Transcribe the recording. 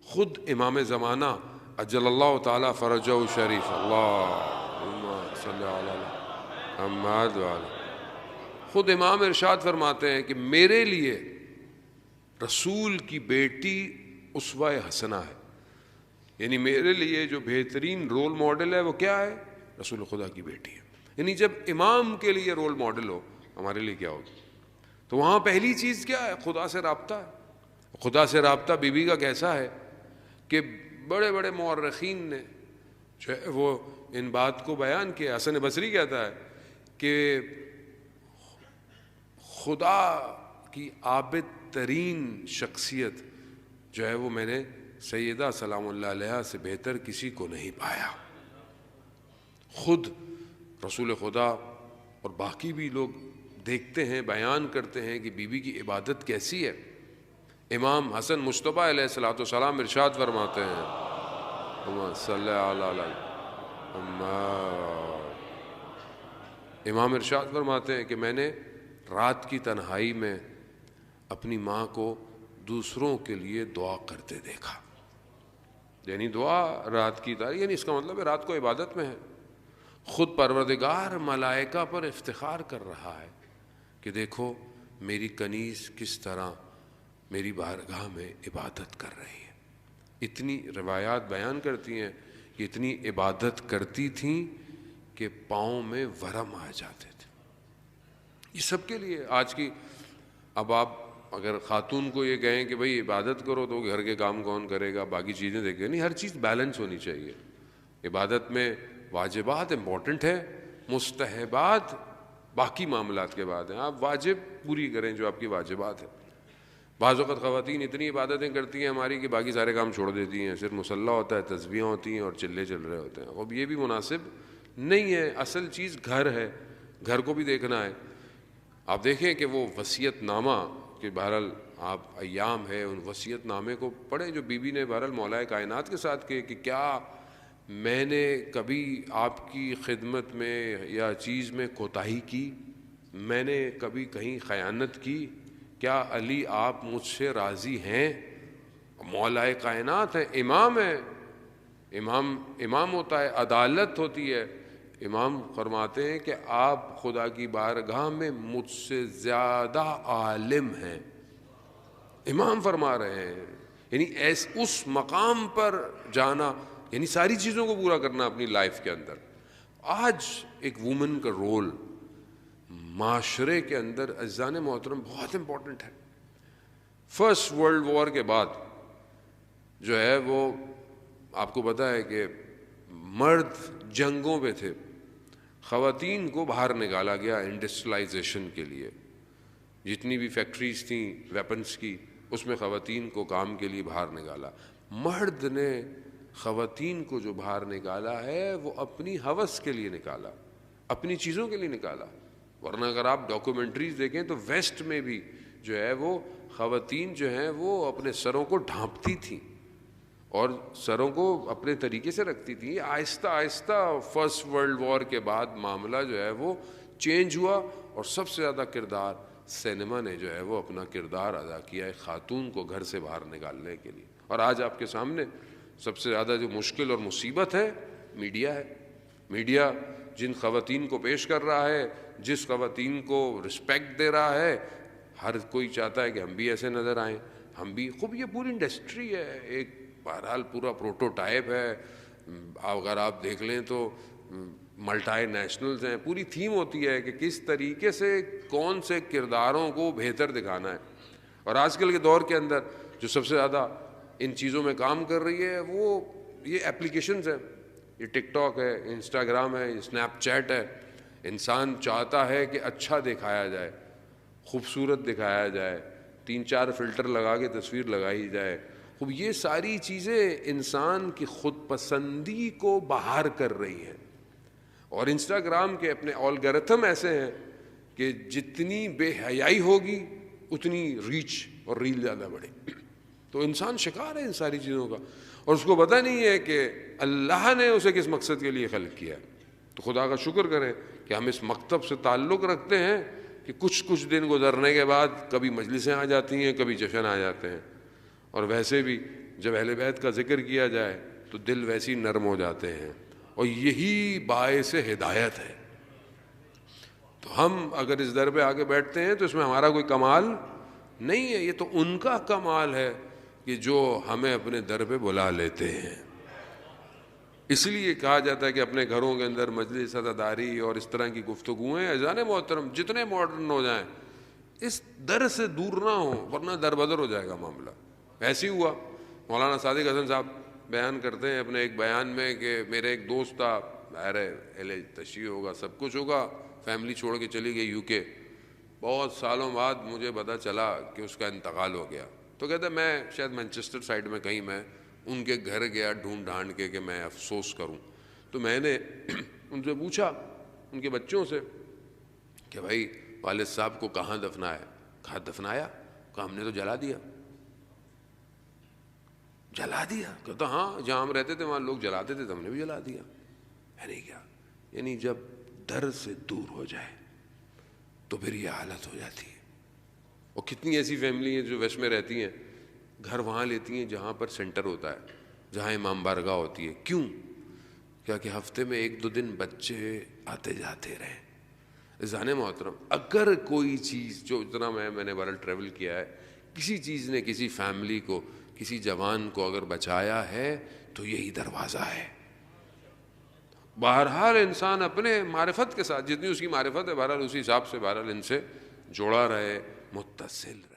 خود امام زمانہ اجل اللہ تعالیٰ فرجہ شریف، اللہم صلی علی محمد وعلی، خود امام ارشاد فرماتے ہیں کہ میرے لیے رسول کی بیٹی اسوہ حسنہ ہے، یعنی میرے لیے جو بہترین رول ماڈل ہے وہ کیا ہے؟ رسول خدا کی بیٹی ہے۔ یعنی جب امام کے لیے رول ماڈل ہو، ہمارے لیے کیا ہوگا؟ تو وہاں پہلی چیز کیا ہے؟ خدا سے رابطہ ہے۔ خدا سے رابطہ بی بی کا کیسا ہے کہ بڑے بڑے مورخین نے جو ہے وہ ان بات کو بیان کیا۔ حسن بصری کہتا ہے کہ خدا کی عابد ترین شخصیت جو ہے وہ میں نے سیدہ سلام اللہ علیہا سے بہتر کسی کو نہیں پایا۔ خود رسول خدا اور باقی بھی لوگ دیکھتے ہیں، بیان کرتے ہیں کہ بی بی کی عبادت کیسی ہے۔ امام حسن مصطفیٰ علیہ الصلوۃ والسلام ارشاد فرماتے ہیں، اللہم صلی علی امام ارشاد فرماتے ہیں کہ میں نے رات کی تنہائی میں اپنی ماں کو دوسروں کے لیے دعا کرتے دیکھا۔ یعنی دعا رات کی تاریخ، یعنی اس کا مطلب ہے رات کو عبادت میں ہے۔ خود پروردگار ملائکہ پر افتخار کر رہا ہے کہ دیکھو میری کنیز کس طرح میری بارگاہ میں عبادت کر رہی ہے۔ اتنی روایات بیان کرتی ہیں کہ اتنی عبادت کرتی تھیں کہ پاؤں میں ورم آ جاتے تھے۔ یہ سب کے لیے آج کی، اب آپ اگر خاتون کو یہ کہیں کہ بھئی عبادت کرو تو گھر کے کام کون کرے گا، باقی چیزیں دیکھیں، نہیں، ہر چیز بیلنس ہونی چاہیے۔ عبادت میں واجبات امپورٹنٹ ہے، مستحبات باقی معاملات کے بعد ہیں۔ آپ واجب پوری کریں جو آپ کی واجبات ہیں۔ بعض اوقات خواتین اتنی عبادتیں کرتی ہیں ہماری کہ باقی سارے کام چھوڑ دیتی ہیں، صرف مصلی ہوتا ہے، تسبیحیں ہوتی ہیں اور چلے چل رہے ہوتے ہیں۔ اب یہ بھی مناسب نہیں ہے۔ اصل چیز گھر ہے، گھر کو بھی دیکھنا ہے۔ آپ دیکھیں کہ وہ وصیت نامہ کہ بہرحال آپ ایام ہے، ان وصیت نامے کو پڑھیں جو بی بی نے بہرحال مولا کائنات کے ساتھ کہ کیا میں نے کبھی آپ کی خدمت میں یا چیز میں کوتاہی کی، میں نے کبھی کہیں خیانت کی، کیا علی آپ مجھ سے راضی ہیں؟ مولا کائنات ہے، امام ہے، امام ہوتا ہے، عدالت ہوتی ہے۔ امام فرماتے ہیں کہ آپ خدا کی بارگاہ میں مجھ سے زیادہ عالم ہیں۔ امام فرما رہے ہیں، یعنی اس مقام پر جانا، یعنی ساری چیزوں کو پورا کرنا اپنی لائف کے اندر۔ آج ایک وومن کا رول معاشرے کے اندر عزیزان محترم بہت امپورٹنٹ ہے۔ فرسٹ ورلڈ وار کے بعد جو ہے وہ آپ کو پتہ ہے کہ مرد جنگوں پہ تھے، خواتین کو باہر نکالا گیا انڈسٹریلائزیشن کے لیے۔ جتنی بھی فیکٹریز تھیں ویپنز کی، اس میں خواتین کو کام کے لیے باہر نکالا۔ مرد نے خواتین کو جو باہر نکالا ہے وہ اپنی ہوس کے لیے نکالا، اپنی چیزوں کے لیے نکالا۔ ورنہ اگر آپ ڈاکومنٹریز دیکھیں تو ویسٹ میں بھی جو ہے وہ خواتین جو ہیں وہ اپنے سروں کو ڈھانپتی تھیں اور سروں کو اپنے طریقے سے رکھتی تھیں۔ آہستہ آہستہ فرسٹ ورلڈ وار کے بعد معاملہ جو ہے وہ چینج ہوا، اور سب سے زیادہ کردار سینما نے جو ہے وہ اپنا کردار ادا کیا ہے خاتون کو گھر سے باہر نکالنے کے لیے۔ اور آج آپ کے سامنے سب سے زیادہ جو مشکل اور مصیبت ہے میڈیا ہے۔ میڈیا جن خواتین کو پیش کر رہا ہے، جس خواتین کو رسپیکٹ دے رہا ہے، ہر کوئی چاہتا ہے کہ ہم بھی ایسے نظر آئیں، ہم بھی۔ خوب یہ پوری انڈسٹری ہے، ایک بہرحال پورا پروٹوٹائپ ہے۔ اگر آپ دیکھ لیں تو ملٹائی نیشنلز ہیں، پوری تھیم ہوتی ہے کہ کس طریقے سے کون سے کرداروں کو بہتر دکھانا ہے۔ اور آج کل کے دور کے اندر جو سب سے زیادہ ان چیزوں میں کام کر رہی ہے وہ یہ ایپلیکیشنز ہیں، یہ ٹک ٹاک ہے، انسٹاگرام ہے، اسنیپ چیٹ ہے۔ انسان چاہتا ہے کہ اچھا دکھایا جائے، خوبصورت دکھایا جائے، 3-4 فلٹر لگا کے تصویر لگائی جائے۔ خوب یہ ساری چیزیں انسان کی خود پسندی کو باہر کر رہی ہیں، اور انسٹاگرام کے اپنے الگورتھم ایسے ہیں کہ جتنی بے حیائی ہوگی اتنی ریچ اور ریل زیادہ بڑھے۔ تو انسان شکار ہے ان ساری چیزوں کا، اور اس کو پتہ نہیں ہے کہ اللہ نے اسے کس مقصد کے لیے خلق کیا ہے۔ تو خدا کا شکر کریں کہ ہم اس مکتب سے تعلق رکھتے ہیں کہ کچھ دن گزرنے کے بعد کبھی مجلسیں آ جاتی ہیں، کبھی جشن آ جاتے ہیں، اور ویسے بھی جب اہل بیت کا ذکر کیا جائے تو دل ویسی نرم ہو جاتے ہیں، اور یہی باعث ہدایت ہے۔ تو ہم اگر اس در پہ آ کے بیٹھتے ہیں تو اس میں ہمارا کوئی کمال نہیں ہے، یہ تو ان کا کمال ہے کہ جو ہمیں اپنے در پہ بلا لیتے ہیں۔ اس لیے کہا جاتا ہے کہ اپنے گھروں کے اندر مجلس عزاداری اور اس طرح کی گفتگویں اذان محترم جتنے ماڈرن ہو جائیں اس در سے دور نہ ہوں، ورنہ در بدر ہو جائے گا معاملہ۔ ایسے ہی ہوا، مولانا صادق حسن صاحب بیان کرتے ہیں اپنے ایک بیان میں کہ میرے ایک دوست تھا، اہل تشیع ہوگا، سب کچھ ہوگا، فیملی چھوڑ کے چلی گئی UK، بہت سالوں بعد مجھے پتہ چلا کہ اس کا انتقال ہو گیا۔ تو کہتا میں شاید مینچسٹر سائڈ میں کہیں میں ان کے گھر گیا ڈھونڈ ڈھانڈ کے کہ میں افسوس کروں۔ تو میں نے ان سے پوچھا، ان کے بچوں سے، کہ بھائی والد صاحب کو کہاں دفنایا؟ کہا دفنایا؟ کہا ہم نے تو جلا دیا۔ جلا دیا؟ کہتا ہاں، جہاں ہم رہتے تھے وہاں لوگ جلاتے تھے تو ہم نے بھی جلا دیا۔ یعنی کیا؟ یعنی جب در سے دور ہو جائے تو پھر یہ حالت ہو جاتی ہے۔ اور کتنی ایسی فیملی ہیں جو ویسٹ میں رہتی ہیں، گھر وہاں لیتی ہیں جہاں پر سینٹر ہوتا ہے، جہاں امام بارگاہ ہوتی ہے۔ کیوں؟ کیا کہ ہفتے میں 1-2 دن بچے آتے جاتے رہیں۔ اذان محترم، اگر کوئی چیز جو اتنا میں نے بہرحال ٹریول کیا ہے، کسی چیز نے کسی فیملی کو، کسی جوان کو اگر بچایا ہے تو یہی دروازہ ہے۔ بہرحال انسان اپنے معرفت کے ساتھ، جتنی اس کی معرفت ہے، بہرحال اسی حساب سے بہرحال ان سے جوڑا رہے، متصل رہے۔